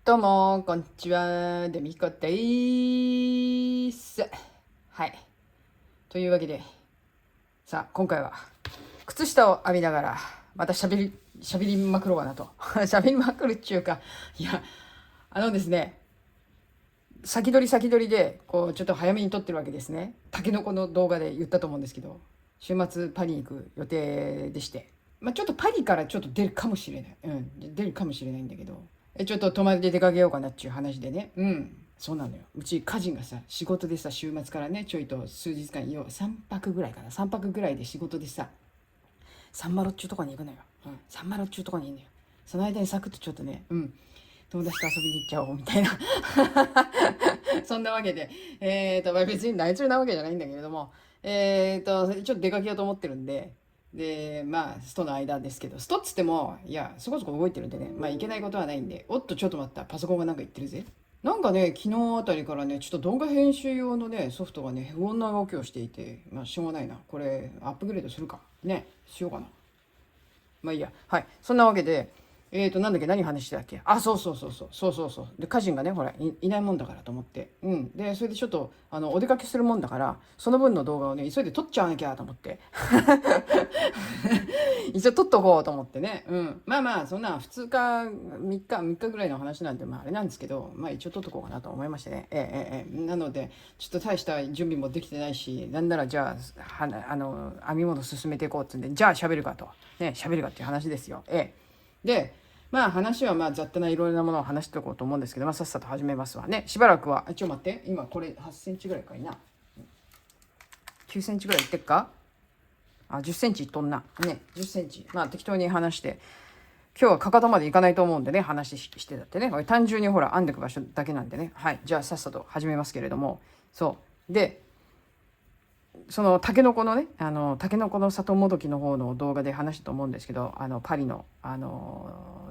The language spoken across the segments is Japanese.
どうも、こんにちは。デミコです。はい。というわけで、さあ、今回は、靴下を浴びながら、また喋りまくろうかなと。喋りまくるっちゅうか、いや、あのですね、先取りで、こう、ちょっと早めに撮ってるわけですね。タケノコの動画で言ったと思うんですけど、週末パリに行く予定でして、まあちょっとパリからちょっと出るかもしれない。うん、出るかもしれないんだけど、ちょっと泊まりで出かけようかなっていう話でね。うん。そうなのよ。うち家人がさ、仕事でさ、週末からね、ちょいと数日間、3泊ぐらいかな。3泊ぐらいで仕事でさ、サンマロっちゅうとこに行くのよ。うん。サンマロっちゅうとこにいるのよ。その間にサクッとちょっとね、うん。友達と遊びに行っちゃおうみたいなそんなわけで、まあ、別に内中なわけじゃないんだけれども、ちょっと出かけようと思ってるんで、で、まあ、ストの間ですけど、ストっつっても、いや、そこそこ動いてるんでね、まあ、いけないことはないんで、おっと、ちょっと待った、パソコンがなんか言ってるぜ。なんかね、昨日あたりからね、ちょっと動画編集用のね、ソフトがね、不穏な動きをしていて、まあ、しょうがないな。これ、アップグレードするか。ね、しようかな。まあいいや。はい。そんなわけで、なんだっけ、何話してたっけ。あ、そう。で、家人がね、ほら、いないもんだからと思って。うん。で、それでちょっと、お出かけするもんだから、その分の動画をね、急いで撮っちゃわなきゃと思って。一応撮っとこうと思ってね。うん。まあまあ、そんな2日、3日ぐらいの話なんで、まああれなんですけど、まあ一応撮っとこうかなと思いましてね。なので、ちょっと大した準備もできてないし、なんならじゃあ、編み物進めていこうっつうんで、じゃあ喋るかと。ね、喋るかっていう話ですよ。で、まあ話はまあ雑多ないろいろなものを話しておこうと思うんですけど、まあさっさと始めますわね。しばらくは、ちょっと待って、今これ8センチぐらいかいな。9センチぐらいいってっか。あ、10センチいっとんな。ね、10センチ。まあ適当に話して、今日はかかとまで行かないと思うんでね、話してたってね。これ単純にほら、編んでく場所だけなんでね。はい。じゃあさっさと始めますけれども。そう。で、そのタケノコのね、タケノコの里もどきの方の動画で話したと思うんですけど、パリの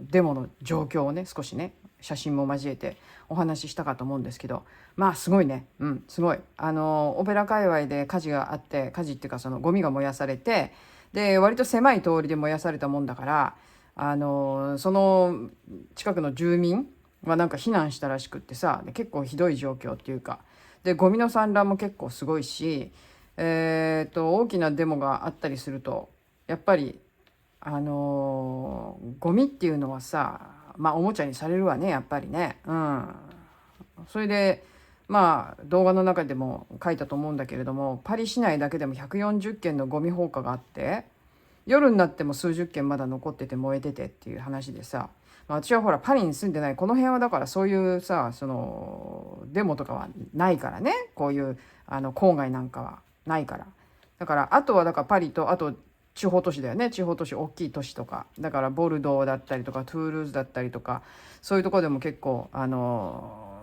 デモの状況をね、少しね、写真も交えてお話ししたかと思うんですけど、まあすごいね。うん、すごい。オペラ界隈で火事があって、火事っていうかそのゴミが燃やされて、で割と狭い通りで燃やされたもんだから、その近くの住民はなんか避難したらしくってさ、で結構ひどい状況っていうか、でゴミの散乱も結構すごいし、大きなデモがあったりすると、やっぱりゴミっていうのはさ、まあおもちゃにされるわね、やっぱりね。うん。それでまあ動画の中でも書いたと思うんだけれども、パリ市内だけでも140件のゴミ放火があって、夜になっても数十件まだ残ってて燃えててっていう話でさ、まあ、私はほらパリに住んでないこの辺はだからそういうさ、そのデモとかはないからね、こういう郊外なんかはないから。だからあとはだからパリと、あと地方都市だよね。地方都市、大きい都市とかだから、ボルドーだったりとかトゥールーズだったりとか、そういうとこでも結構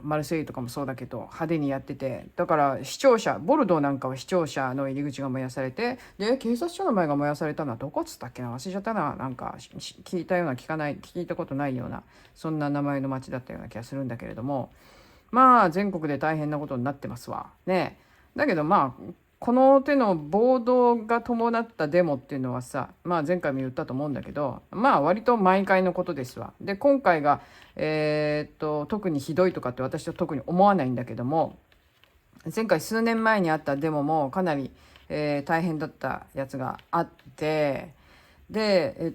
マルセイユとかもそうだけど派手にやってて、だから視聴者、ボルドーなんかは視聴者の入り口が燃やされて、で警察署の前が燃やされたのはどこっつったっけな、忘れちゃったな。なんか聞いたような聞いたことないような、そんな名前の街だったような気がするんだけれども、まあ全国で大変なことになってますわね。だけどまあこの手の暴動が伴ったデモっていうのはさ、まあ前回も言ったと思うんだけど、まあ割と毎回のことですわ。で今回が特にひどいとかって私は特に思わないんだけども、前回数年前にあったデモもかなり、大変だったやつがあって、で、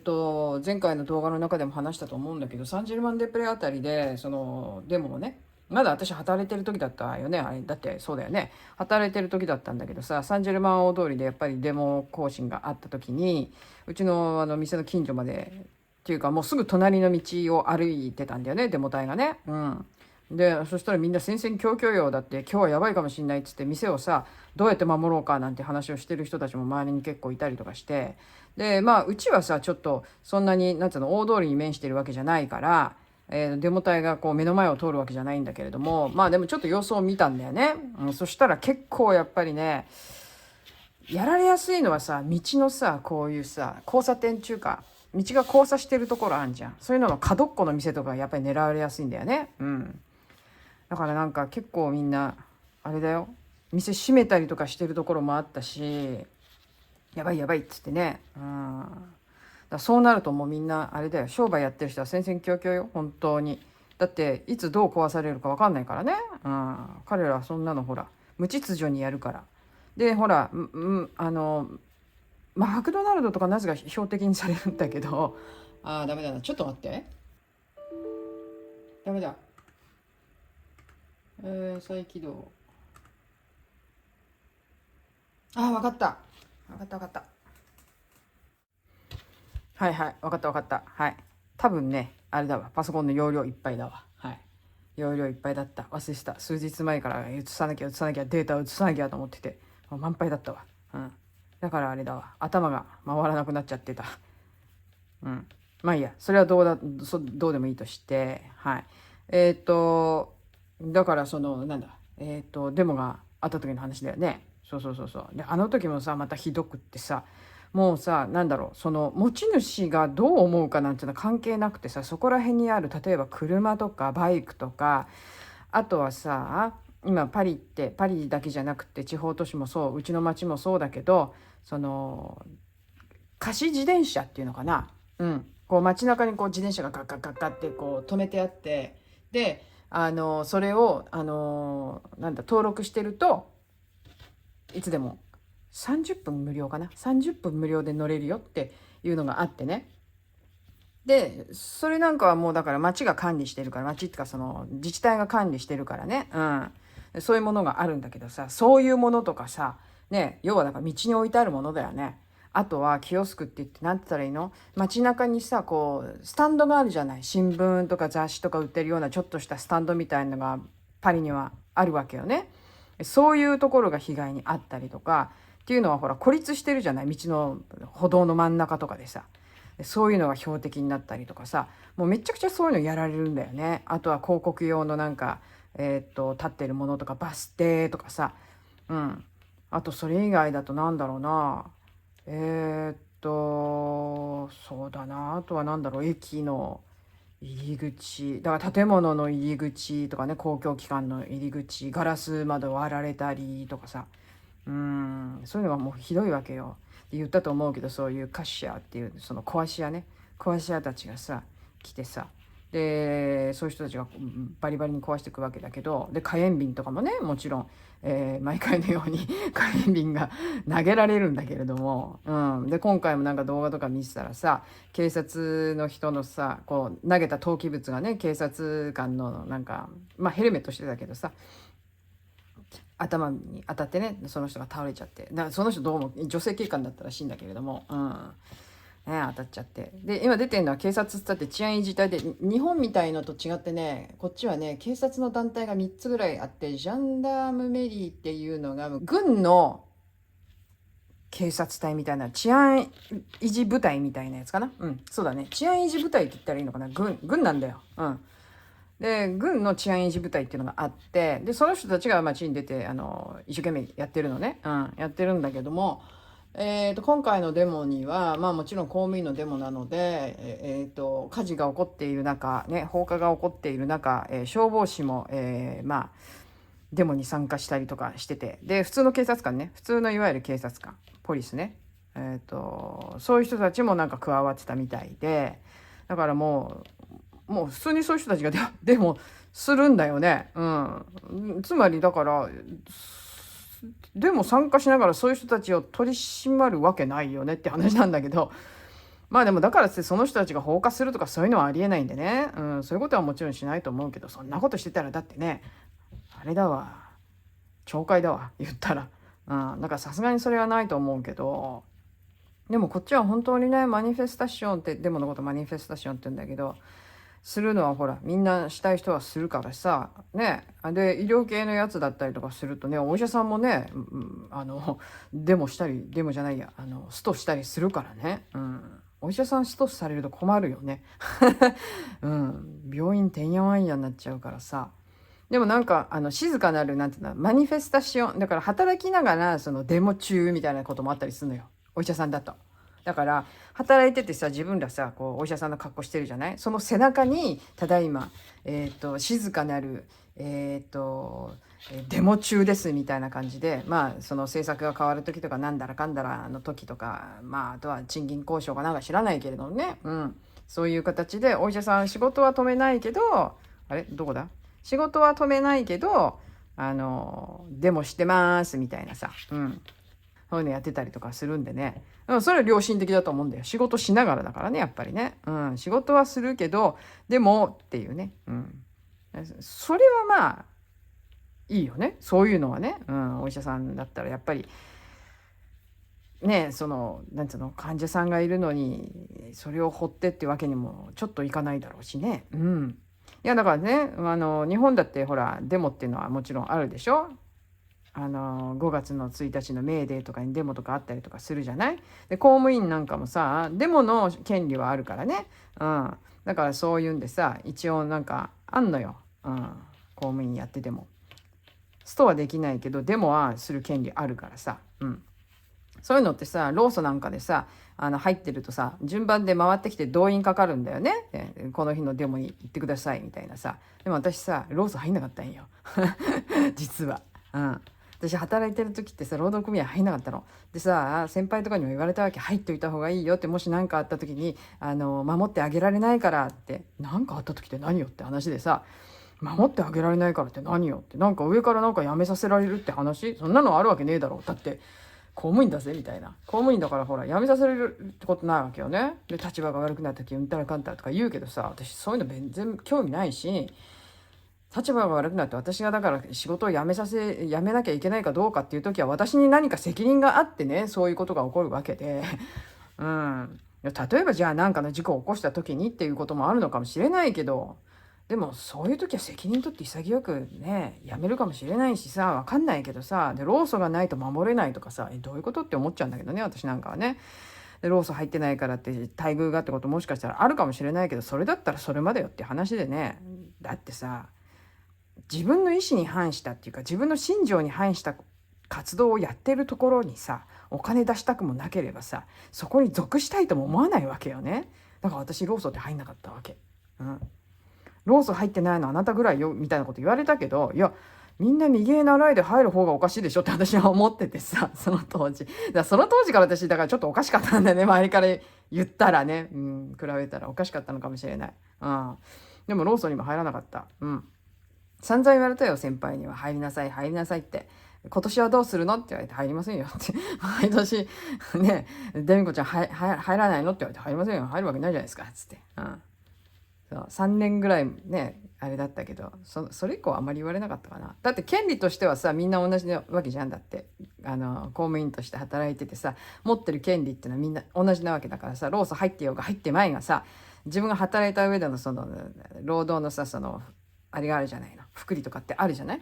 前回の動画の中でも話したと思うんだけど、サンジェルマン・デ・プレあたりでそのデモをね、まだ私働いてる時だったよね、あれだって。そうだよね、働いてる時だったんだけどさ、サンジェルマン大通りでやっぱりデモ行進があった時に、うちの店の近所までっていうか、もうすぐ隣の道を歩いてたんだよね、デモ隊がね。うん。でそしたらみんな戦々恐々よ、だって今日はやばいかもしんないっつって、店をさどうやって守ろうかなんて話をしてる人たちも周りに結構いたりとかして、でまあうちはさちょっとそんなになんつうの、大通りに面してるわけじゃないから、デモ隊がこう目の前を通るわけじゃないんだけれども、まあでもちょっと様子を見たんだよね。そしたら結構やっぱりね、やられやすいのはさ、道のさ、こういうさ交差点中か、道が交差してるところあんじゃん。そういうのの角っこの店とかやっぱり狙われやすいんだよね。うん。だからなんか結構みんなあれだよ、店閉めたりとかしてるところもあったし、やばいやばいっつってね。うん。だそうなるともうみんなあれだよ、商売やってる人は戦々恐々よ、本当に。だっていつどう壊されるか分かんないからね、彼らはそんなのほら無秩序にやるから。でほら、マクドナルドとかなぜか標的にされるんだけど、ダメだな、ちょっと待って、ダメだ、再起動。分かった、分かった分かった、はいはい、分かった分かった、はい、多分ねあれだわ、パソコンの容量いっぱいだわ、はい、容量いっぱいだった、忘れてた、数日前から移さなきゃ移さなきゃ、データを移さなきゃと思っててもう満杯だったわ。だからあれだわ、頭が回らなくなっちゃってた。まあいいや、それはどうでもいいとして、はい。だからそのなんだ、デモがあった時の話だよね。そうそうそうそう。であの時もさまたひどくってさ、もうさ、なんだろう、その持ち主がどう思うかなんていうのは関係なくてさ、そこら辺にある例えば車とかバイクとか、あとはさ、今パリってパリだけじゃなくて地方都市もそう、うちの町もそうだけど、その貸し自転車っていうのかな、こう街中にこう自転車がガッガッガッガッってこう止めてあって、でそれをなんだ登録してるといつでも30分無料かな、30分無料で乗れるよっていうのがあってね。でそれなんかはもうだから町が管理してるから、町っていうかその自治体が管理してるからね、そういうものがあるんだけどさ、そういうものとかさ、ね、要はだから道に置いてあるものだよね。あとはキオスクって言って、なんて言ったらいいの、街中にさこうスタンドがあるじゃない、新聞とか雑誌とか売ってるようなちょっとしたスタンドみたいなのがパリにはあるわけよね。そういうところが被害にあったりとかっていうのはほら孤立してるじゃない、道の歩道の真ん中とかでさ、そういうのが標的になったりとかさ、もうめちゃくちゃそういうのやられるんだよね。あとは広告用のなんか立ってるものとかバス停とかさ、あとそれ以外だとなんだろうな、そうだな、あとはなんだろう、駅の入り口だから建物の入り口とかね、公共機関の入り口ガラス窓割られたりとかさ、そういうのがもうひどいわけよ。で言ったと思うけど、そういうカッシャーっていうその壊し屋ね、壊し屋たちがさ来てさ、でそういう人たちがバリバリに壊していくわけだけど、で火炎瓶とかもねもちろん、毎回のように火炎瓶が投げられるんだけれども、で今回もなんか動画とか見てたらさ、警察の人のさこう投げた投棄物がね、警察官のなんかヘルメットしてたけどさ、頭に当たってね、その人が倒れちゃって、だからその人どうも女性警官だったらしいんだけれども、当たっちゃって、で今出てるのは警察っつったって治安維持隊で、日本みたいのと違ってね、こっちはね警察の団体が3つぐらいあって、ジャンダームメリーっていうのが軍の警察隊みたいな、治安維持部隊みたいなやつかな、そうだね、治安維持部隊って言ったらいいのかな、軍なんだよ。で軍の治安維持部隊っていうのがあって、でその人たちが街に出て一生懸命やってるのね、やってるんだけども、今回のデモにはもちろん公務員のデモなので、火事が起こっている中、ね、放火が起こっている中、消防士も、デモに参加したりとかしてて、で普通の警察官ね、普通のいわゆる警察官ポリスね、そういう人たちもなんか加わってたみたいで、だからもう普通にそういう人たちがデモするんだよね。つまりだからでも参加しながらそういう人たちを取り締まるわけないよねって話なんだけど、でもだからってその人たちが放火するとかそういうのはありえないんでね、そういうことはもちろんしないと思うけど、そんなことしてたらだってね、あれだわ、懲戒だわ言ったら、だからさすがにそれはないと思うけど、でもこっちは本当にね、マニフェスタションってデモのことマニフェスタションって言うんだけど、するのはほらみんなしたい人はするからさね。で医療系のやつだったりとかするとね、お医者さんもね、デモしたり、デモじゃないや、ストしたりするからね、お医者さんストされると困るよね病院てんやわんやになっちゃうからさ。でもなんか静かなるなんていうの、マニフェスタションだから、働きながらそのデモ中みたいなこともあったりするのよ、お医者さんだと。だから働いててさ、自分らさこうお医者さんの格好してるじゃない、その背中にただいま静かなるデモ中ですみたいな感じで、その政策が変わる時とかなんだらかんだらの時とか、あとは賃金交渉かなんか知らないけれどもね、そういう形でお医者さん仕事は止めないけど、あれどこだ、仕事は止めないけどデモしてますみたいなさ、そういうのやってたりとかするんでね、それは良心的だと思うんだよ。仕事しながらだからね、やっぱりね、仕事はするけどでもっていうね、それはまあいいよね、そういうのはね、お医者さんだったらやっぱりね、そのなんつうの、患者さんがいるのにそれを放ってってわけにもちょっといかないだろうしね。いやだからね、日本だってほらデモっていうのはもちろんあるでしょ。5月の1日のメーデーとかにデモとかあったりとかするじゃない。で公務員なんかもさデモの権利はあるからね、だからそういうんでさ一応なんかあんのよ、公務員やっててもストはできないけどデモはする権利あるからさ、そういうのってさ労組なんかでさ入ってるとさ順番で回ってきて動員かかるんだよね。この日のデモに行ってくださいみたいなさ。でも私さ労組入んなかったんよ実は。私働いてる時ってさ労働組合入んなかったの。でさ先輩とかにも言われたわけ、入っといた方がいいよって、もし何かあった時に守ってあげられないからって。何かあった時って何よって話でさ、守ってあげられないからって何よって、なんか上からなんか辞めさせられるって話、そんなのあるわけねえだろ、だって公務員だぜみたいな。公務員だからほら辞めさせられるってことないわけよね。で立場が悪くなった時うんたらかんたらとか言うけどさ、私そういうの全然興味ないし、立場が悪くなって私がだから仕事を辞めなきゃいけないかどうかっていう時は私に何か責任があってね、そういうことが起こるわけで例えばじゃあ何かの事故を起こした時にっていうこともあるのかもしれないけど、でもそういう時は責任取って潔くねやめるかもしれないしさ、わかんないけどさ、で労組がないと守れないとかさ、どういうことって思っちゃうんだけどね、私なんかはね。で労組入ってないからって待遇がってこともしかしたらあるかもしれないけど、それだったらそれまでよって話でね。だってさ自分の意思に反したっていうか自分の信条に反した活動をやってるところにさお金出したくもなければさそこに属したいとも思わないわけよね。だから私労組って入んなかったわけ。労組入ってないのあなたぐらいよみたいなこと言われたけど、いやみんな右へ習いで入る方がおかしいでしょって私は思っててさ、その当時その当時から私だからちょっとおかしかったんだよね、周りから言ったらね、比べたらおかしかったのかもしれない。でも労組にも入らなかった。散々言われたよ、先輩には。入りなさい入りなさいって。今年はどうするのって言われて、入りませんよって毎年ね、デミコちゃん入らないのって言われて、入りませんよ、入るわけないじゃないですかっつって、そう3年ぐらいねあれだったけど、それ以降あんまり言われなかったかな。だって権利としてはさみんな同じなわけじゃん。だって公務員として働いててさ持ってる権利っていうのはみんな同じなわけだからさ、労組入ってようが入ってまいがさ、自分が働いた上でのその労働のさそのあれがあるじゃないの、福利とかってあるじゃない。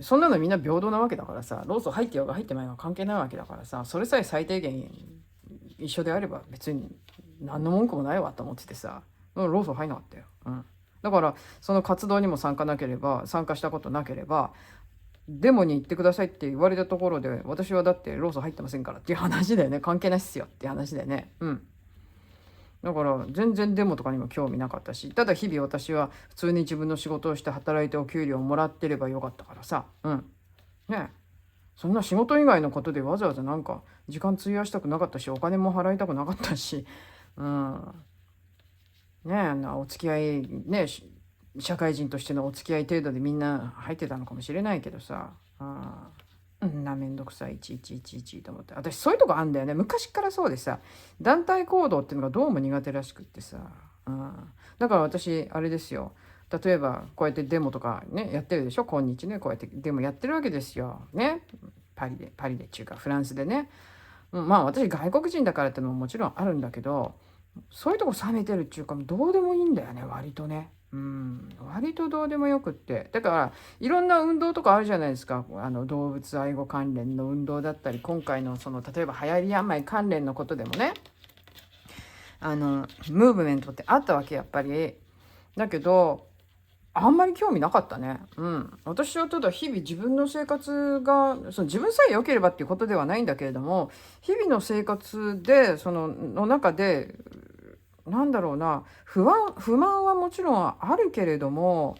そんなのみんな平等なわけだからさ、労組入ってようが入ってまいが関係ないわけだからさ、それさえ最低限一緒であれば別に何の文句もないわと思っててさ、労組入んなかったよ。だからその活動にも参加したことなければデモに行ってくださいって言われたところで私はだって労組入ってませんからっていう話だよね。関係ないっすよっていう話だよね。だから全然デモとかにも興味なかったし、ただ日々私は普通に自分の仕事をして働いてお給料をもらってればよかったからさ。ねえ、そんな仕事以外のことでわざわざなんか時間費やしたくなかったし、お金も払いたくなかったし、ねえ、お付き合いね、社会人としてのお付き合い程度でみんな入ってたのかもしれないけどさ、めんどくさい1111と思って、私そういうとこあんだよね、昔からそうでさ、団体行動っていうのがどうも苦手らしくってさ、だから私あれですよ、例えばこうやってデモとかねやってるでしょ、今日ねこうやってデモやってるわけですよね、パリでっていうかフランスでね。まあ私外国人だからってのももちろんあるんだけど、そういうとこ冷めてるっていうかどうでもいいんだよね割とね。割とどうでもよくって、だからいろんな運動とかあるじゃないですか、動物愛護関連の運動だったり、今回のその例えば流行り病関連のことでもねムーブメントってあったわけやっぱり。だけどあんまり興味なかったね。私はただ日々自分の生活が自分さえ良ければっていうことではないんだけれども、日々の生活での中でなんだろうな、不満はもちろんあるけれども、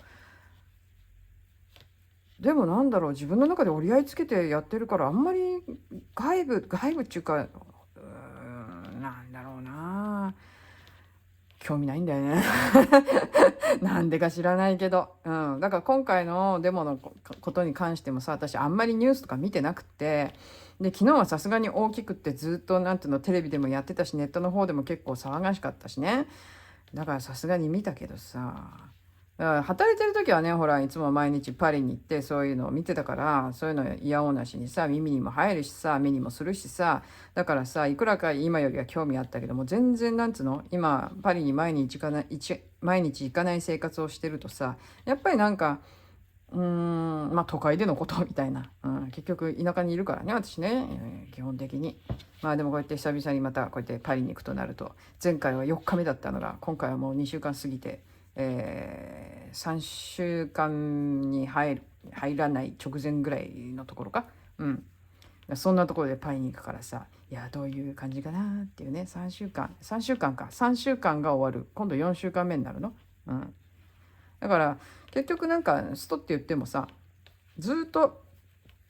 でもなんだろう、自分の中で折り合いつけてやってるからあんまり外部っていうかなんだろうな、興味ないんだよね。なんでか知らないけど。だから今回のデモのことに関してもさ、私あんまりニュースとか見てなくて、で、昨日はさすがに大きくってずっとなんていうの、テレビでもやってたし、ネットの方でも結構騒がしかったしね。だからさすがに見たけどさ、だから働いてる時はね、ほらいつも毎日パリに行ってそういうのを見てたから、そういうの嫌おなしにさ、耳にも入るしさ、目にもするしさ、だからさ、いくらか今よりは興味あったけども、全然なんつうの、今パリに毎日行かない生活をしてるとさ、やっぱりなんかまあ都会でのことみたいな、結局田舎にいるからね、私ね、基本的に。まあでもこうやって久々にまたこうやってパリに行くとなると、前回は4日目だったのが今回はもう2週間過ぎて、3週間に入らない直前ぐらいのところか。そんなところでパリに行くからさ、いやどういう感じかなっていうね。3週間が終わる、今度4週間目になるの。だから結局なんかストって言ってもさ、ずっと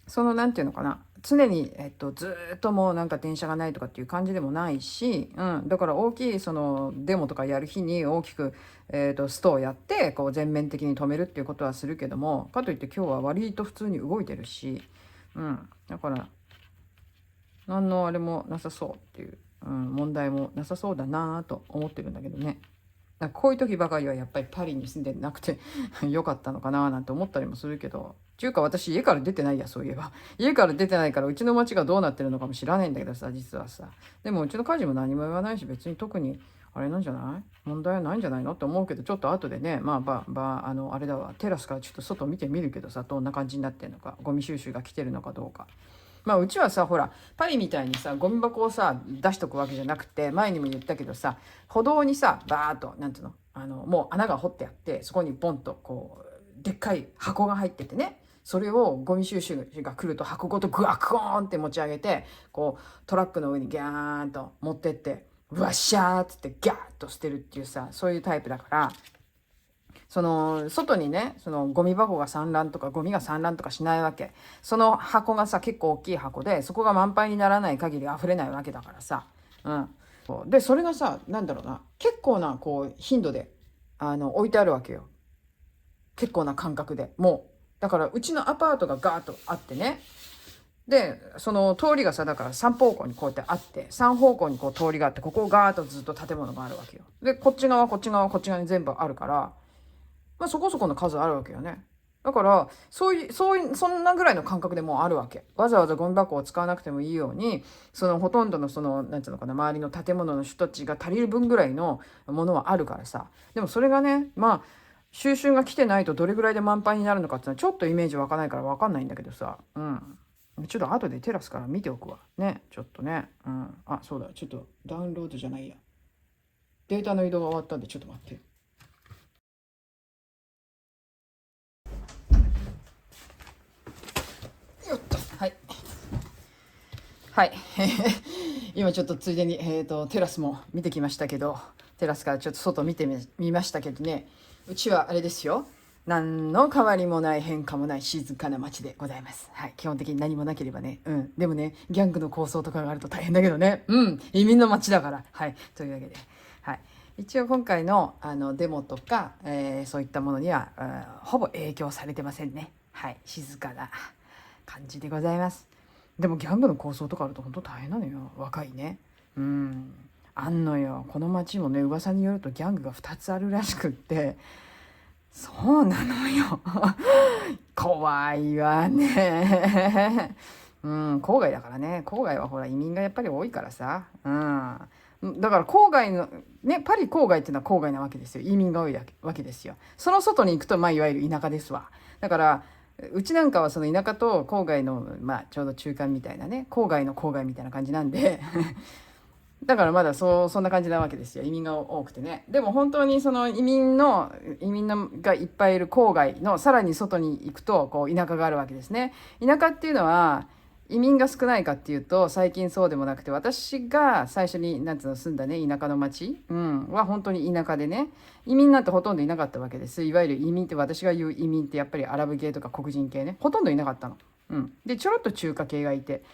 そのなんていうのかな、常に、ずっともうなんか電車がないとかっていう感じでもないし、だから大きいそのデモとかやる日に大きく、ストをやってこう全面的に止めるっていうことはするけども、かといって今日は割と普通に動いてるし、だから何のあれもなさそうっていう、問題もなさそうだなと思ってるんだけどね。こういう時ばかりはやっぱりパリに住んでなくてよかったのかななんて思ったりもするけど、っていうか私家から出てないや、そういえば。家から出てないからうちの町がどうなってるのかも知らないんだけどさ、実はさ。でもうちの家事も何も言わないし、別に特にあれなんじゃない、問題はないんじゃないのって思うけど、ちょっと後でね、あれだわ、テラスからちょっと外見てみるけどさ、どんな感じになってんのか、ゴミ収集が来てるのかどうか。うちはさ、ほらパリみたいにさゴミ箱をさ出しとくわけじゃなくて、前にも言ったけどさ、歩道にさバーッとなんていうの、もう穴が掘ってあって、そこにポンとこうでっかい箱が入っててね、それをゴミ収集が来ると箱ごとグワクーンって持ち上げて、こうトラックの上にギャーンと持ってって、うわっしゃーっつってギャーッと捨てるっていうさ、そういうタイプだから、その外にね、そのゴミ箱が散乱とかゴミが散乱とかしないわけ。その箱がさ結構大きい箱で、そこが満杯にならない限り溢れないわけだからさ。でそれがさ、なんだろうな、結構なこう頻度で置いてあるわけよ。結構な間隔で。もうだからうちのアパートがガーッとあってね、でその通りがさ、だから3方向にこうやってあって、3方向にこう通りがあって、ここガーッとずっと建物があるわけよ。でこっち側に全部あるから、そこそこの数あるわけよね。だからそんなぐらいの感覚でもうあるわけ。わざわざゴミ箱を使わなくてもいいように、そのほとんどのそのなんていうのかな、周りの建物の人たちが足りる分ぐらいのものはあるからさ。でもそれがね、収集が来てないとどれぐらいで満杯になるのかっていうのはちょっとイメージ湧かないから分かんないんだけどさ。ちょっと後でテラスから見ておくわね、ちょっとね。そうだ、ちょっとダウンロードじゃないや、データの移動が終わったんでちょっと待って。はい。はい。今ちょっとついでに、テラスも見てきましたけど、テラスからちょっと外見てみましたけどね、うちはあれですよ。何の変わりもない変化もない静かな街でございます。はい。基本的に何もなければね。でもね、ギャングの抗争とかがあると大変だけどね。移民の街だから。はい。というわけで。はい。一応今回のデモとか、そういったものには、ほぼ影響されてませんね。はい。静かな感じでございます。でもギャングの抗争とかあると本当大変なのよ、若いね。あんのよ。この町もね、噂によるとギャングが2つあるらしくって、そうなのよ。怖いわね。郊外だからね。郊外はほら移民がやっぱり多いからさ。だから郊外のね、パリ郊外っていうのは郊外なわけですよ。移民が多いわけですよ。その外に行くといわゆる田舎ですわ。だからうちなんかはその田舎と郊外のちょうど中間みたいなね、郊外の郊外みたいな感じなんでだからまだそんな感じなわけですよ。移民が多くてね。でも本当にその移民のがいっぱいいる郊外のさらに外に行くとこう田舎があるわけですね。田舎っていうのは移民が少ないかっていうと最近そうでもなくて、私が最初になんつうの住んだね田舎の町、は本当に田舎でね、移民なんてほとんどいなかったわけです。いわゆる移民って、私が言う移民ってやっぱりアラブ系とか黒人系ね、ほとんどいなかったの。でちょろっと中華系がいて、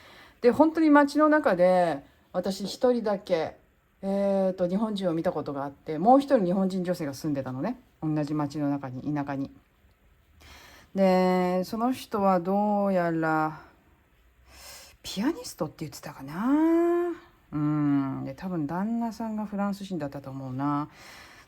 で本当に町の中で私一人だけ、日本人を見たことがあって、もう一人日本人女性が住んでたのね、同じ町の中に、田舎に。でその人はどうやらピアニストって言ってたかな。で多分旦那さんがフランス人だったと思うな。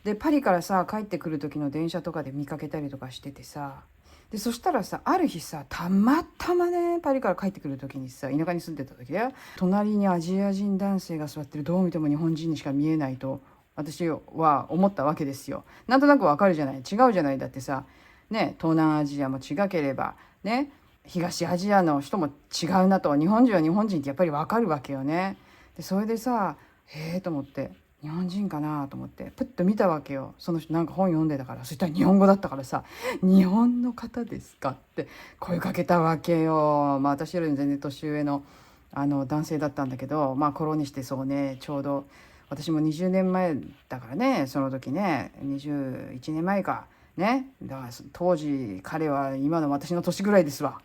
でパリからさ帰ってくる時の電車とかで見かけたりとかしててさ、でそしたらさ、ある日さ、たまたまね、パリから帰ってくる時にさ、田舎に住んでた時だよ、隣にアジア人男性が座ってる、どう見ても日本人にしか見えないと私は思ったわけですよ。なんとなくわかるじゃない、違うじゃない。だってさね、東南アジアも違ければね、東アジアの人も違うなと、日本人は日本人ってやっぱりわかるわけよね。でそれでさ、へえと思って、日本人かなと思ってプッと見たわけよ。その人なんか本読んでたから、そしたら日本語だったからさ、日本の方ですかって声かけたわけよ。まあ私よりも全然年上の男性だったんだけど、まあ頃にしてそうね、ちょうど私も20年前だからね、その時ね、21年前かね。だから当時彼は今の私の年ぐらいですわ、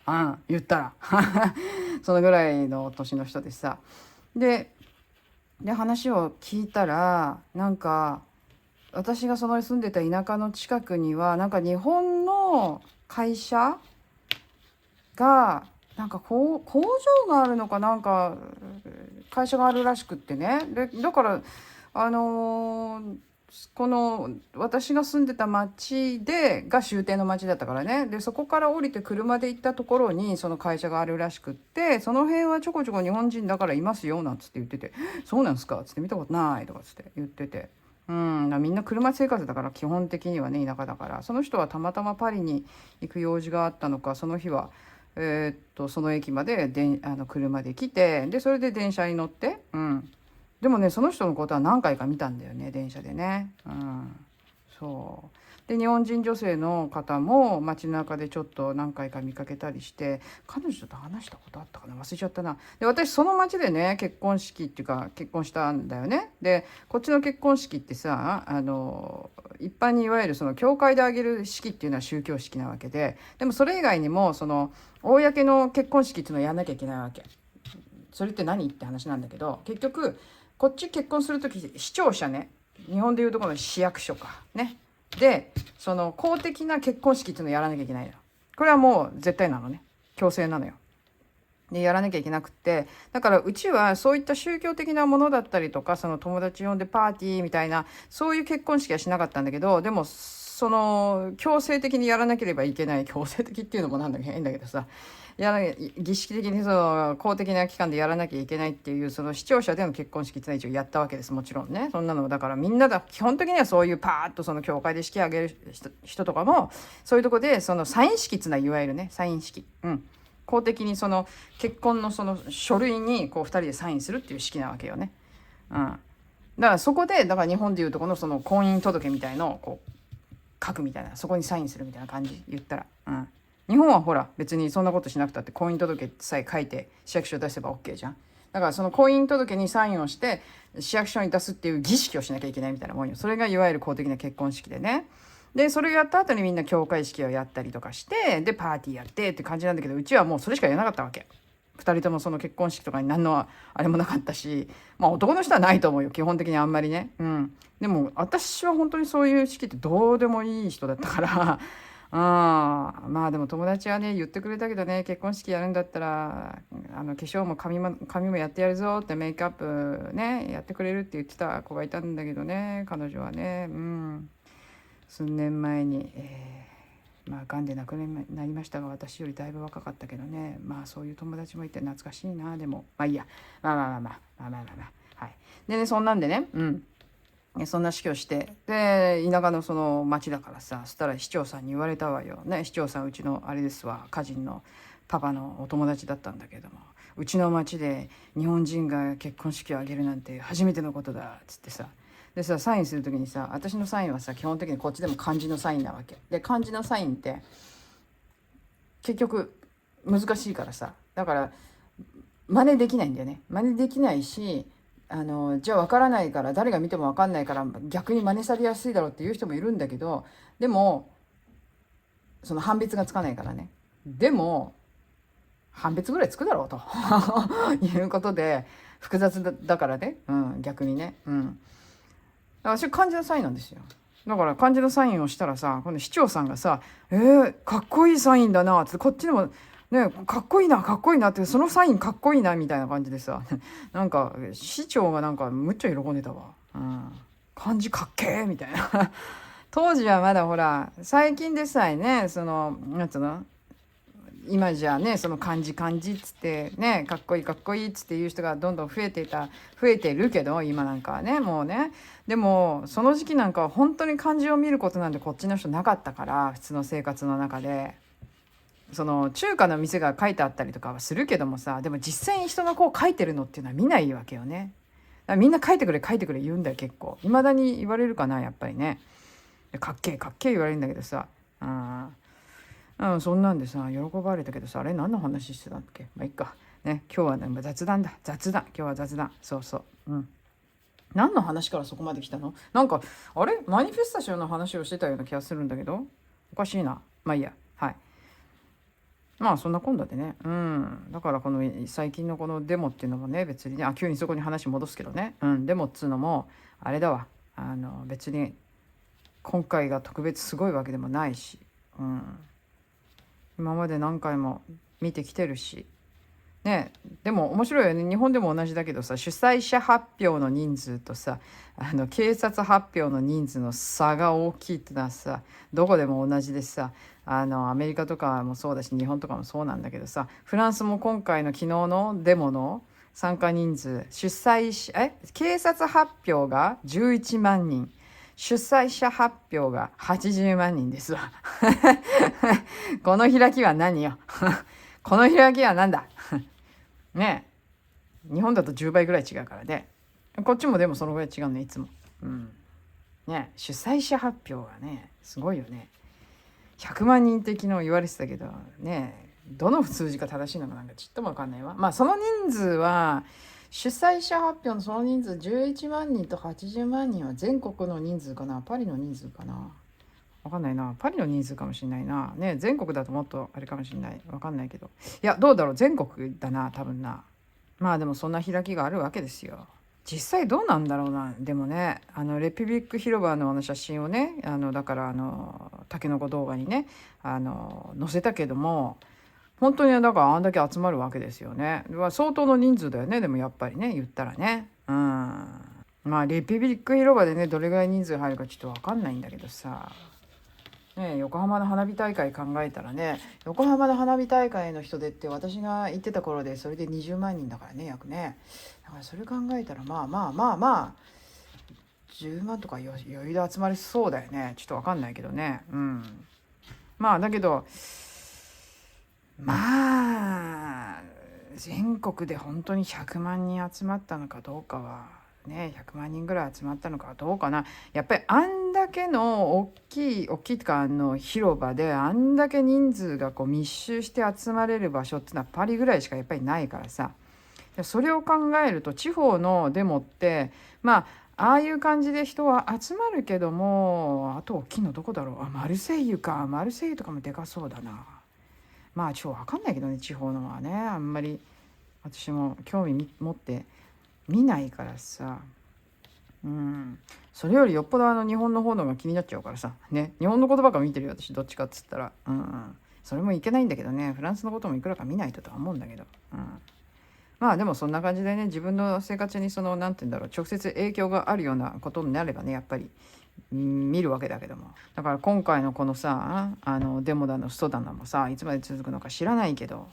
言ったらそのぐらいの年の人でさ、で話を聞いたら、なんか私がその住んでた田舎の近くにはなんか日本の会社がなんか工場があるのかなんか会社があるらしくってね。でだからこの私が住んでた町が終点の町だったからね。でそこから降りて車で行ったところにその会社があるらしくって、その辺はちょこちょこ日本人だからいますよなんつって言ってて、そうなんすかっつって、見たことないとかつって言ってて、みんな車生活だから、基本的にはね田舎だから。その人はたまたまパリに行く用事があったのか、その日はその駅まで車で来て、でそれで電車に乗って、でもねその人のことは何回か見たんだよね、電車でね。そうで日本人女性の方も街中でちょっと何回か見かけたりして、彼女と話したことあったかな、忘れちゃったな。で私その町でね結婚式っていうか結婚したんだよね。でこっちの結婚式ってさ、一般にいわゆるその教会で挙げる式っていうのは宗教式なわけで、でもそれ以外にもその公の結婚式っていうのをやんなきゃいけないわけ。それって何って話なんだけど、結局こっち結婚する時視聴者ね、日本でいうところの市役所かね、でその公的な結婚式っていうのをやらなきゃいけないの。これはもう絶対なのね、強制なのよ。でやらなきゃいけなくって、だからうちはそういった宗教的なものだったりとか、その友達呼んでパーティーみたいなそういう結婚式はしなかったんだけど、でもその強制的にやらなければいけない、強制的っていうのもなんだか変だけどさ、儀式的にその公的な機関でやらなきゃいけないっていう、その視聴者での結婚式ってのは一応やったわけです。もちろんね、そんなのだからみんな基本的にはそういうパーッとその教会で式挙げる人とかもそういうとこでそのサイン式っていうのはいわゆるねサイン式、公的にその結婚のその書類にこう2人でサインするっていう式なわけよね。だからそこで、だから日本でいうとこのその婚姻届みたいのをこう書くみたいな、そこにサインするみたいな感じ言ったら、日本はほら別にそんなことしなくたって婚姻届さえ書いて市役所出せば OK じゃん。だからその婚姻届にサインをして市役所に出すっていう儀式をしなきゃいけないみたいなもんよ。それがいわゆる公的な結婚式でね。でそれをやった後にみんな教会式をやったりとかして、でパーティーやってって感じなんだけど、うちはもうそれしかやらなかったわけ。2人ともその結婚式とかに何のあれもなかったし、まあ男の人はないと思うよ基本的にあんまりね。でも私は本当にそういう式ってどうでもいい人だったからまあでも友達はね言ってくれたけどね、結婚式やるんだったら化粧も髪もやってやるぞって、メイクアップねやってくれるって言ってた子がいたんだけどね、彼女はね。数年前に、まあがんで亡くなりましたが、私よりだいぶ若かったけどね。まあそういう友達もいて懐かしいな。でもまあいいや、はい。でね、そんなんでね、そんな式をして、で田舎のその町だからさ、そしたら市長さんに言われたわよね。市長さんうちのあれですわ、歌人のパパのお友達だったんだけども、うちの町で日本人が結婚式を挙げるなんて初めてのことだっつってさ、でさサインする時にさ、私のサインはさ基本的にこっちでも漢字のサインなわけで、漢字のサインって結局難しいからさ、だから真似できないんだよね。真似できないし、じゃあ分からないから、誰が見ても分かんないから逆に真似されやすいだろうっていう人もいるんだけど、でもその判別がつかないからね。でも半別ぐらいつくだろうということで、複雑だからね、逆にね、私漢字のサインなんですよ。だから漢字のサインをしたらさ、この市長さんがさかっこいいサインだなって、こっちでもね、かっこいいなかっこいいなって、そのサインかっこいいなみたいな感じでさなんか市長がなんかむっちゃ喜んでたわ。漢字かっけーみたいな当時はまだほら、最近でさえね、そのなんつうの、今じゃね、その漢字っつってね、かっこいいかっこいいっつっていう人がどんどん増えてるけど、今なんかはね、もうね。でもその時期なんかは本当に漢字を見ることなんてこっちの人なかったから、普通の生活の中で。その中華の店が書いてあったりとかはするけどもさ、でも実際に人がこう書いてるのっていうのは見ないわけよね。だからみんな書いてくれ書いてくれ言うんだよ、結構。未だに言われるかな、やっぱりね。かっけえかっけえ言われるんだけどさ、そんなんでさ喜ばれたけどさ、あれ何の話してたんだっけ。まあいっかね。今日はね、雑談だ、雑談。今日は雑談。そうそう。何の話からそこまで来たの。なんかあれマニフェスタションの話をしてたような気がするんだけど、おかしいな。まあいいや。はい。まあそんなこんなでね、だからこの最近のこのデモっていうのもね、別にね、急にそこに話戻すけどね、デモっつうのもあれだわ、別に今回が特別すごいわけでもないし、今まで何回も見てきてるしね。でも面白いよね。日本でも同じだけどさ、主催者発表の人数とさ、警察発表の人数の差が大きいってのはさ、どこでも同じでさ、アメリカとかもそうだし、日本とかもそうなんだけどさ、フランスも今回の昨日のデモの参加人数、警察発表が11万人、主催者発表が80万人ですわこの開きは何よこの開きは何だねえ、日本だと10倍ぐらい違うからね。こっちもでもそのぐらい違うね、いつも。ねえ、主催者発表がね、すごいよね。100万人って昨日言われてたけど、ねえ、どの数字が正しいのかなんかちっとも分かんないわ。まあその人数は、主催者発表のその人数11万人と80万人は全国の人数かな、パリの人数かな。わかんないな。パリの人数かもしれないな。ね、全国だともっとあれかもしれない。わかんないけど。いや、どうだろう。全国だな、多分な。まあでもそんな開きがあるわけですよ。実際どうなんだろうな。でもね、レピュビック広場の写真をね、だからタケノコ動画にね、載せたけども、本当にだからあんだけ集まるわけですよね。相当の人数だよね。でもやっぱりね、言ったらね。まあレピュビック広場でね、どれぐらい人数入るかちょっとわかんないんだけどさ。ね、横浜の花火大会考えたらね、横浜の花火大会の人手って私が行ってた頃でそれで20万人だからね、約ね。だからそれ考えたらまあ10万とか余裕で集まりそうだよね。ちょっと分かんないけどね。まあだけどまあ全国で本当に100万人集まったのかどうかはね、100万人ぐらい集まったのかどうかな。やっぱりあんだけの大きいっていうか広場であんだけ人数がこう密集して集まれる場所っていうのはパリぐらいしかやっぱりないからさ。それを考えると地方のデモってまあああいう感じで人は集まるけども、あと大きいのどこだろう。マルセイユか。マルセイユとかもでかそうだな。まあちょっと分かんないけどね、地方のはね、あんまり私も興味持って見ないからさ。それよりよっぽど日本の方のが気になっちゃうからさね。日本のことばっか見てるよ私、どっちかっつったら。それもいけないんだけどね。フランスのこともいくらか見ないとは思うんだけど。まあでもそんな感じでね、自分の生活にそのなんて言うんだろう、直接影響があるようなことになればね、やっぱり見るわけだけども。だから今回のこのさ、デモだのストだのもさ、いつまで続くのか知らないけど、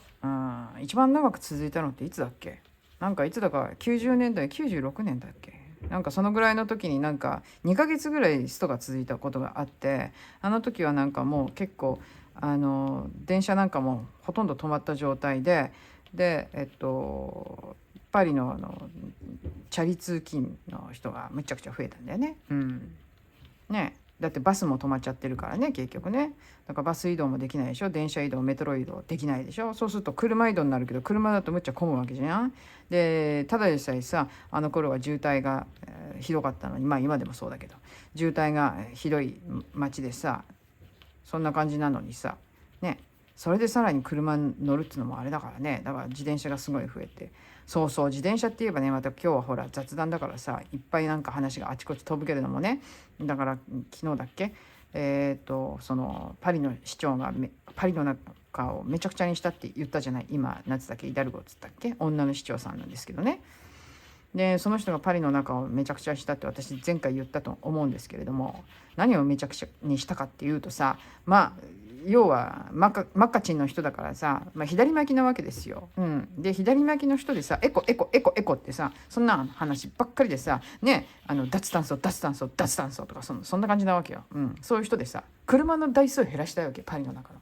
一番長く続いたのっていつだっけ。なんかいつだか90年代96年だっけ。なんかそのぐらいの時になんか2ヶ月ぐらいストが続いたことがあって、あの時はなんかもう結構電車なんかもほとんど止まった状態で、パリのチャリ通勤の人がむちゃくちゃ増えたんだよね。ね、だってバスも止まっちゃってるからね、結局ね。だからバス移動もできないでしょ。電車移動、メトロ移動できないでしょ。そうすると車移動になるけど、車だとむっちゃ混むわけじゃん。でただでさえさ、あの頃は渋滞が、ひどかったのに、まあ今でもそうだけど渋滞がひどい街でさ、そんな感じなのにさね、それでさらに車に乗るっていうのもあれだからね。だから自転車がすごい増えて、そうそう、自転車って言えばね、また今日はほら雑談だからさ、いっぱいなんか話があちこち飛ぶけれどもね。だから昨日だっけ、そのパリの市長がパリの中をめちゃくちゃにしたって言ったじゃない。今何つったっけ、イダルゴっつったっけ、女の市長さんなんですけどね。でその人がパリの中をめちゃくちゃにしたって私前回言ったと思うんですけれども、何をめちゃくちゃにしたかっていうとさ、まあ要はマッカチンの人だからさ、左巻きなわけですよ。で左巻きの人でさ、エコエコエコエコってさ、そんな話ばっかりでさね、脱炭素脱炭素脱炭素とかそんな感じなわけよ。そういう人でさ、車の台数を減らしたいわけ、パリの中の。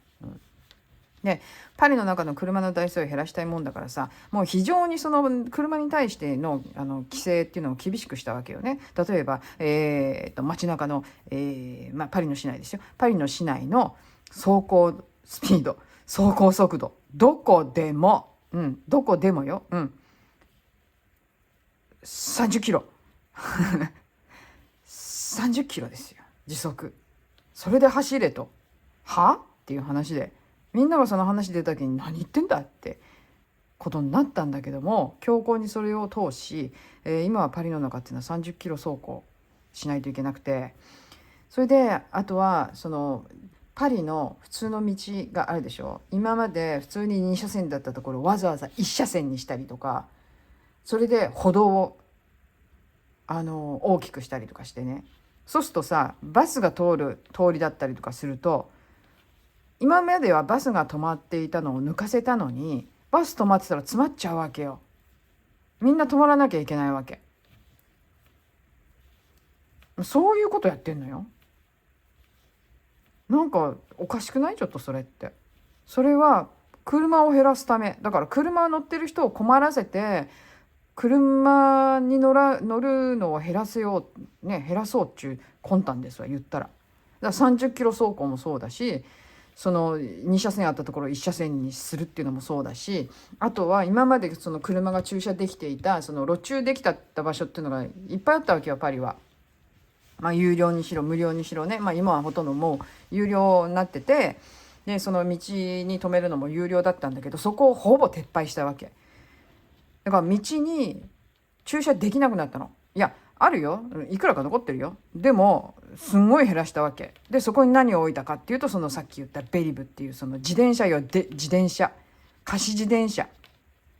でパリの中の車の台数を減らしたいもんだからさ、もう非常にその車に対しての規制っていうのを厳しくしたわけよね。例えば、街中の、パリの市内ですよ。パリの市内の走行スピード、走行速度、どこでも、どこでもよ、30キロ30キロですよ、時速。それで走れと、はっていう話で、みんながその話出た時に何言ってんだってことになったんだけども、強行にそれを通し、今はパリの中っていうのは30キロ走行しないといけなくて、それであとはそのパリの普通の道があるでしょ。今まで普通に2車線だったところわざわざ1車線にしたりとか、それで歩道を大きくしたりとかしてね。そうするとさ、バスが通る通りだったりとかすると、今まではバスが止まっていたのを抜かせたのに、バス止まってたら詰まっちゃうわけよ。みんな止まらなきゃいけないわけ。そういうことやってんのよ。なんかおかしくない？ちょっとそれって。それは車を減らすためだから、車乗ってる人を困らせて車に乗るのを減らせようね、減らそうっちゅう魂胆ですわ、言ったら。だから30キロ走行もそうだし、その2車線あったところを1車線にするっていうのもそうだし、あとは今までその車が駐車できていた、その路駐できた場所っていうのがいっぱいあったわけよ、パリは。有料にしろ無料にしろね、今はほとんどもう有料になってて、でその道に止めるのも有料だったんだけど、そこをほぼ撤廃したわけだから、道に駐車できなくなったの。いや、あるよ、いくらか残ってるよ。でもすんごい減らしたわけで、そこに何を置いたかっていうと、そのさっき言ったベリブっていうその自転車よ、自転車、貸し自転車、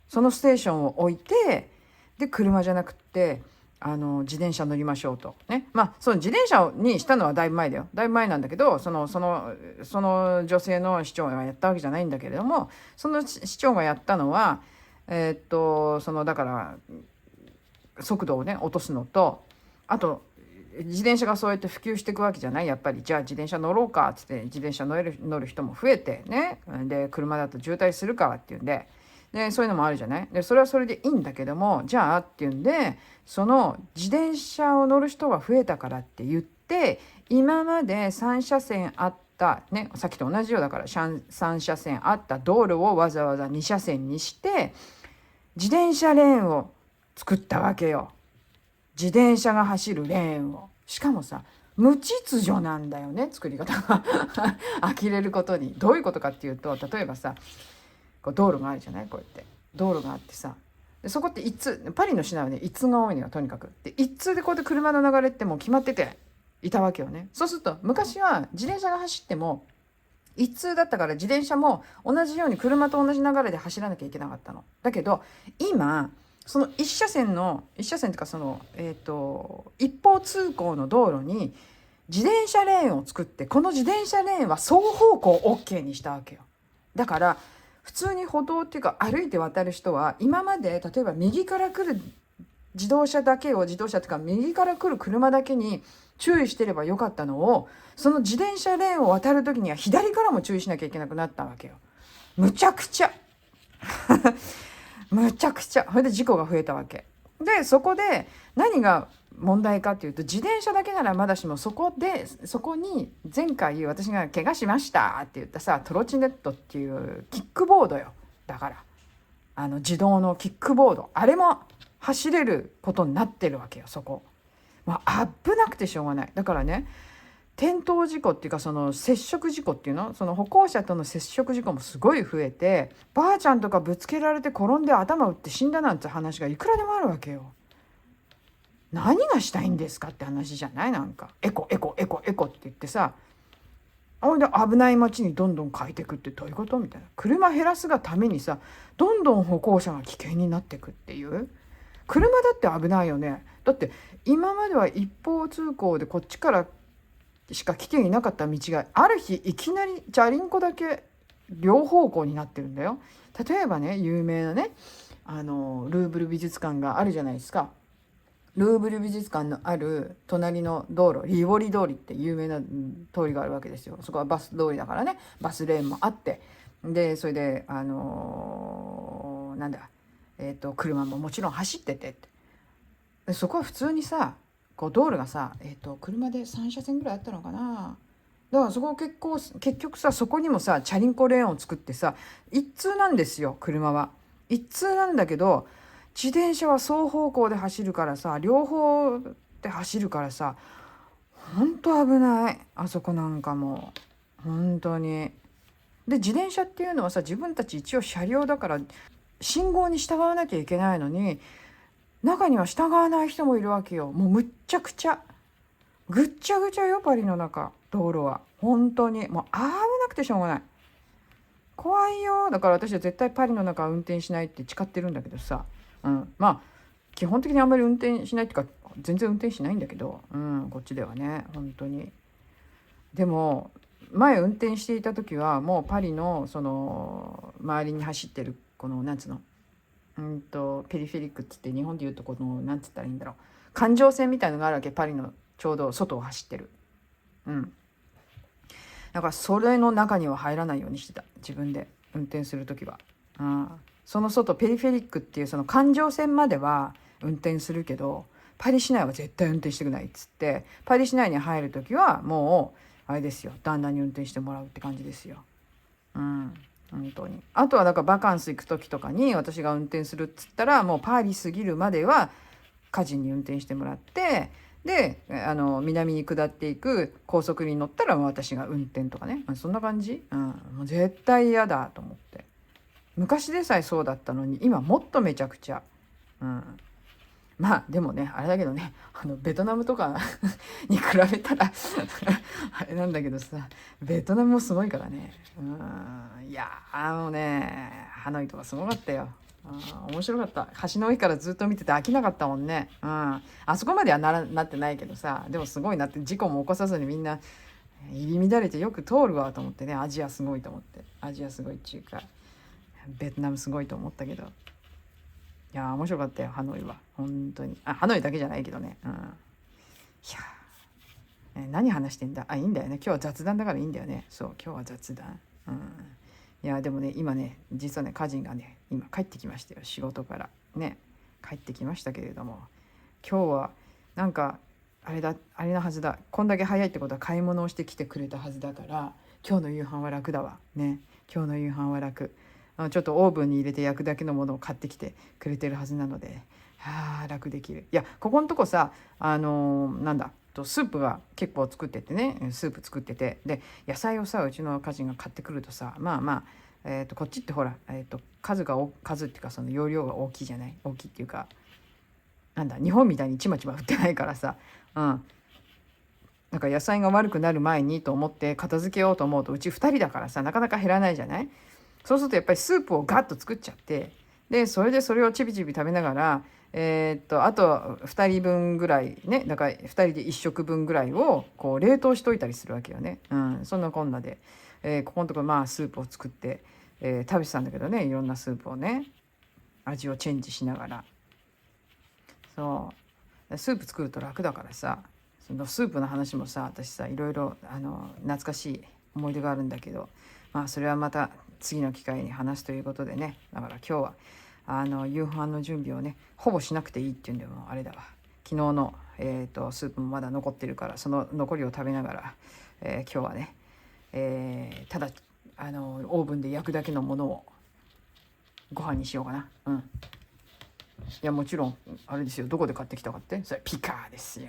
そのステーションを置いて、で車じゃなくって自転車乗りましょうとね。その自転車にしたのはだいぶ前だよ、だいぶ前なんだけど、その女性の市長がやったわけじゃないんだけれども、その市長がやったのはだから速度をね落とすのと、あと自転車がそうやって普及していくわけじゃない。やっぱりじゃあ自転車乗ろうかっつって自転車乗る人も増えてね、で車だと渋滞するからっていうんで、そういうのもあるじゃない。でそれはそれでいいんだけども、じゃあっていうんで、その自転車を乗る人が増えたからって言って、今まで3車線あったね、さっきと同じようだから3車線あった道路をわざわざ2車線にして自転車レーンを作ったわけよ。自転車が走るレーンを。しかもさ、無秩序なんだよね、作り方が呆れることに。どういうことかっていうと、例えばさ、こう道路があるじゃない。こうやって道路があってさ、でそこって一通、パリの市内はね一通が多いのよ、とにかく。で一通でこうやって車の流れってもう決まってていたわけよね。そうすると昔は自転車が走っても一通だったから、自転車も同じように車と同じ流れで走らなきゃいけなかったの。だけど今その一車線っていうか、その一方通行の道路に自転車レーンを作って、この自転車レーンは双方向 OK にしたわけよ。だから普通に歩道っていうか歩いて渡る人は、今まで例えば右から来る自動車っていうか右から来る車だけに注意してればよかったのを、その自転車レーンを渡る時には左からも注意しなきゃいけなくなったわけよ。むちゃくちゃむちゃくちゃ。それで事故が増えたわけで、そこで何が問題かっていうと、自転車だけならまだしも、そこに前回私が怪我しましたって言ったさ、トロチネットっていうキックボードよ。だから自動のキックボード、あれも走れることになってるわけよ、そこ。危なくてしょうがない。だからね、転倒事故っていうか、その接触事故っていうの、その歩行者との接触事故もすごい増えて、ばあちゃんとかぶつけられて転んで頭打って死んだなんて話がいくらでもあるわけよ。何がしたいんですかって話じゃない？なんかエコエコエコエコって言ってさ、ほんで危ない街にどんどん変えていくってどういうことみたいな。車減らすがためにさ、どんどん歩行者が危険になっていくっていう。車だって危ないよね。だって今までは一方通行でこっちからしか来ていなかった道が、ある日いきなりチャリンコだけ両方向になってるんだよ。例えばね、有名なね、ルーブル美術館があるじゃないですか。ルーブル美術館のある隣の道路、リボリ通りって有名な通りがあるわけですよ。そこはバス通りだからね、バスレーンもあって、でそれでなんだ、車ももちろん走っててって、でそこは普通にさ、こう道路がさ、車で3車線ぐらいあったのかな。だからそこ結局さ、そこにもさチャリンコレーンを作ってさ、一通なんですよ。車は一通なんだけど、自転車は双方向で走るからさ、両方で走るからさ、ほんと危ない。あそこなんかも本当に。で自転車っていうのはさ、自分たち一応車両だから信号に従わなきゃいけないのに、中には従わない人もいるわけよ。もうむっちゃくちゃぐっちゃぐちゃよ、パリの中道路は。本当にもう危なくてしょうがない。怖いよ。だから私は絶対パリの中は運転しないって誓ってるんだけどさ、まあ基本的にあんまり運転しないっていうか、全然運転しないんだけど、こっちではね、本当に。でも前運転していた時はもうパリのその周りに走ってるこのなんつうの、ペリフェリックって言って、日本でいうとこのなんつったらいいんだろう、環状線みたいのがあるわけ。パリのちょうど外を走ってる。だからそれの中には入らないようにしてた、自分で運転する時は。その外、ペリフェリックっていうその環状線までは運転するけど、パリ市内は絶対運転してくないっつって、パリ市内に入る時はもうあれですよ、旦那に運転してもらうって感じですよ。本当に。あとはだからバカンス行く時とかに私が運転するっつったら、もうパリ過ぎるまでは家人に運転してもらって、で南に下っていく高速に乗ったら私が運転とかね、そんな感じ。もう絶対嫌だと思って。昔でさえそうだったのに今もっとめちゃくちゃ。まあでもね、あれだけどね、ベトナムとかに比べたらあれなんだけどさ、ベトナムもすごいからね。いやね、ハノイとかすごかったよ。面白かった。橋の上からずっと見てて飽きなかったもんね。あそこまではなってないけどさ、でもすごいなって、事故も起こさずにみんな入り乱れてよく通るわと思ってね。アジアすごいと思って、アジアすごいっていうかベトナムすごいと思ったけど、いや面白かったよ、ハノイは。本当に。ハノイだけじゃないけどね。いや、何話してんだ。いいんだよね、今日は雑談だからいいんだよね。そう、今日は雑談。いやでもね、今ね、実はね、家人がね今帰ってきましたよ、仕事からね。帰ってきましたけれども、今日はなんかあれなはずだ。こんだけ早いってことは買い物をしてきてくれたはずだから、今日の夕飯は楽だわね。今日の夕飯は楽。ちょっとオーブンに入れて焼くだけのものを買ってきてくれてるはずなので、楽できる。いや、ここのとこさ、なんだスープが結構作っててね、スープ作ってて、で野菜をさ、うちの家人が買ってくるとさ、こっちってほら、数っていうか、その容量が大きいじゃない。大きいっていうか、なんだ、日本みたいにちまちま売ってないからさ、なんか野菜が悪くなる前にと思って片付けようと思うと、うち2人だからさ、なかなか減らないじゃない。そうするとやっぱりスープをガッと作っちゃって、でそれをちびちび食べながら、あと2人分ぐらいね、だから2人で1食分ぐらいをこう冷凍しといたりするわけよね。そんなこんなで、ここのところスープを作って、食べてたんだけどね、いろんなスープをね、味をチェンジしながら。そうスープ作ると楽だからさ、そのスープの話もさ、私さいろいろ懐かしい思い出があるんだけど、それはまた次の機会に話すということでね。だから今日は夕飯の準備をねほぼしなくていいっていうんでもあれだわ。昨日の、スープもまだ残ってるから、その残りを食べながら、今日はね、ただオーブンで焼くだけのものをご飯にしようかな。いやもちろんあれですよ、どこで買ってきたかって、それピカーですよ。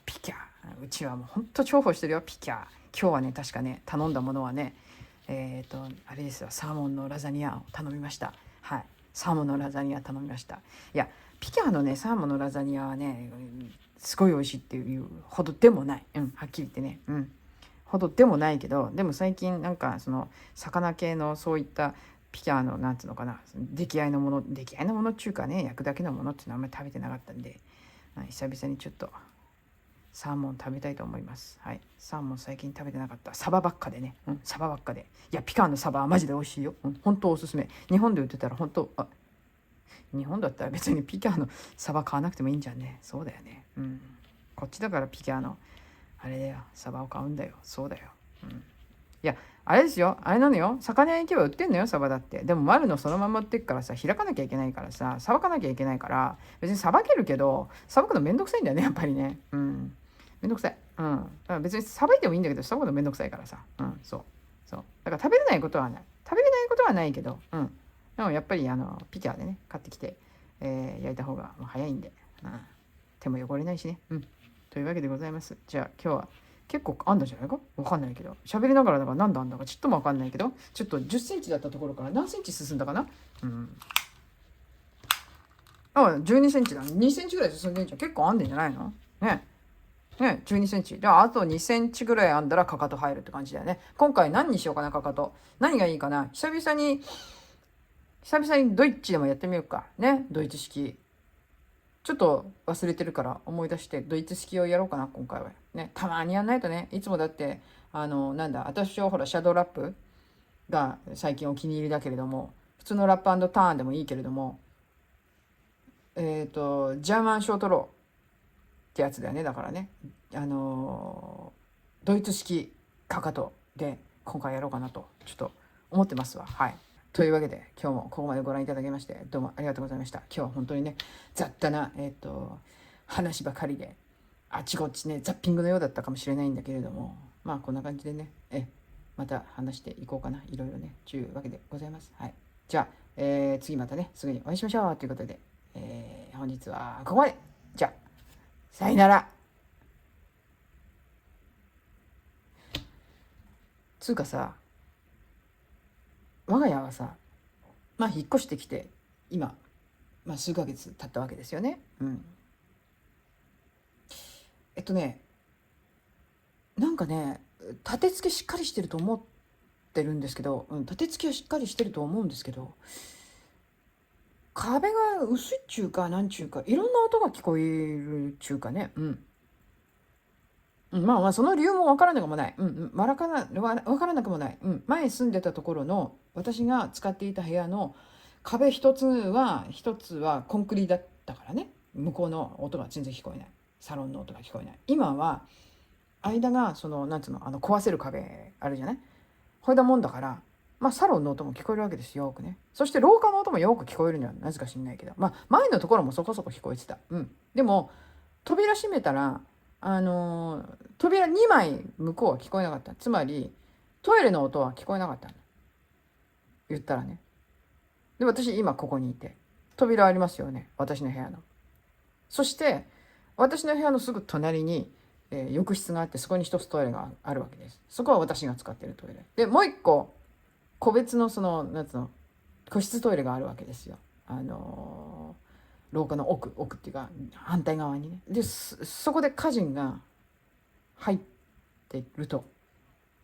ピカうちはもうほんと重宝してるよ、ピキャー。今日はね、確かね、頼んだものはね、あれですよ、サーモンのラザニアを頼みました。はい。サーモンのラザニア頼みました。いや、ピキャーのね、サーモンのラザニアはね、すごい美味しいっていうほどでもない。はっきり言ってね。ほどでもないけど、でも最近なんかその魚系のそういったピキャーのなんつうのかな、出来合いのものっていうかね、焼くだけのものっていうのはあんまり食べてなかったんで、久々にちょっとサーモン食べたいと思います。はい。サーモン最近食べてなかった。サバばっかでね。サバばっかで。いや、ピカーのサバはマジで美味しいよ。本当おすすめ。日本で売ってたら本当、日本だったら別にピカーのサバ買わなくてもいいんじゃんね。そうだよね。こっちだからピカーの、あれだよ。サバを買うんだよ。そうだよ。いや、あれですよ。あれなのよ。魚屋行けば売ってんのよ、サバだって。でも丸のそのまま売ってっからさ、開かなきゃいけないからさ、さばかなきゃいけないから、別にさばけるけど、さばくのめんどくさいんだよね、やっぱりね。めんどくさい。だから別にさばいてもいいんだけど、さばくのめんどくさいからさ。そう。そう。だから食べれないことはない。食べれないことはないけど、でもやっぱりピキャーでね、買ってきて、焼いた方が早いんで、手も汚れないしね。というわけでございます。じゃあ今日は、結構あんだじゃないかわかんないけど。喋りながらだから何だあんだかちっともわかんないけど、ちょっと10センチだったところから何センチ進んだかな。12センチだ。2センチぐらい進んでんじゃん。結構あんでんじゃないのね。12センチ。じゃあ、あと2センチぐらいあんだらかかと入るって感じだよね。今回何にしようかな、かかと。何がいいかな。久々にドイッチでもやってみようか。ね。ドイツ式。ちょっと忘れてるから思い出してドイツ式をやろうかな、今回は。ね。たまにやんないとね。いつもだって、私はほら、シャドーラップが最近お気に入りだけれども、普通のラップターンでもいいけれども、ジャーマンショートローってやつだよね。だからね。ドイツ式かかとで今回やろうかなと、ちょっと思ってますわ。はい。というわけで、今日もここまでご覧いただきまして、どうもありがとうございました。今日は本当にね、雑多な、話ばかりで、あっちこっちね、ザッピングのようだったかもしれないんだけれども、まあこんな感じでね、また話していこうかな。いろいろね、というわけでございます。はい。じゃあ、次またね、すぐにお会いしましょうということで、本日はここまで。じゃあ、さよなら。つうかさ、我が家はさ、引っ越してきて今、数ヶ月経ったわけですよね。ね、なんかね、立て付けしっかりしてると思ってるんですけど、立て付けはしっかりしてると思うんですけど、壁が薄いっちゅうかなんちゅうか、いろんな音が聞こえるっちゅうかね。その理由もわからなくもない。わからなくもない。前住んでたところの私が使っていた部屋の壁一つはコンクリだったからね。向こうの音が全然聞こえない。サロンの音が聞こえない。今は間がそのなんつうの、壊せる壁あるじゃない。ほいだもんだから、サロンの音も聞こえるわけですよ、よくね。そして廊下の音もよく聞こえるにはなぜか知んないけど、前のところもそこそこ聞こえてた。でも扉閉めたら、扉2枚向こうは聞こえなかった。つまりトイレの音は聞こえなかったの、言ったらね。で、私今ここにいて扉ありますよね、私の部屋の。そして私の部屋のすぐ隣に、浴室があって、そこに一つトイレがあるわけです。そこは私が使ってるトイレで、もう一個個別のそのなんつうの、個室トイレがあるわけですよ。廊下の奥っていうか反対側にね。で、そこで家人が入ってると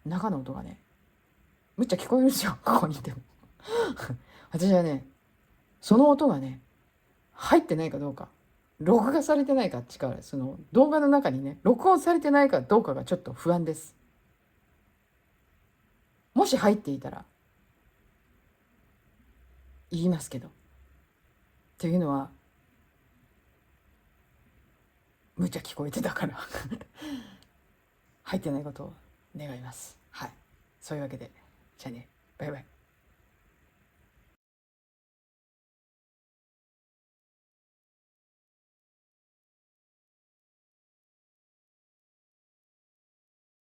中の音がね、むっちゃ聞こえるんですよ、ここにいても。私はね、その音がね、入ってないかどうか、録画されてないかってか、その動画の中にね、録音されてないかどうかがちょっと不安です。もし入っていたら言いますけど。っていうのは、むっちゃ聞こえてたから入ってないことを願います。はい。そういうわけで、じゃあね、バイバイ。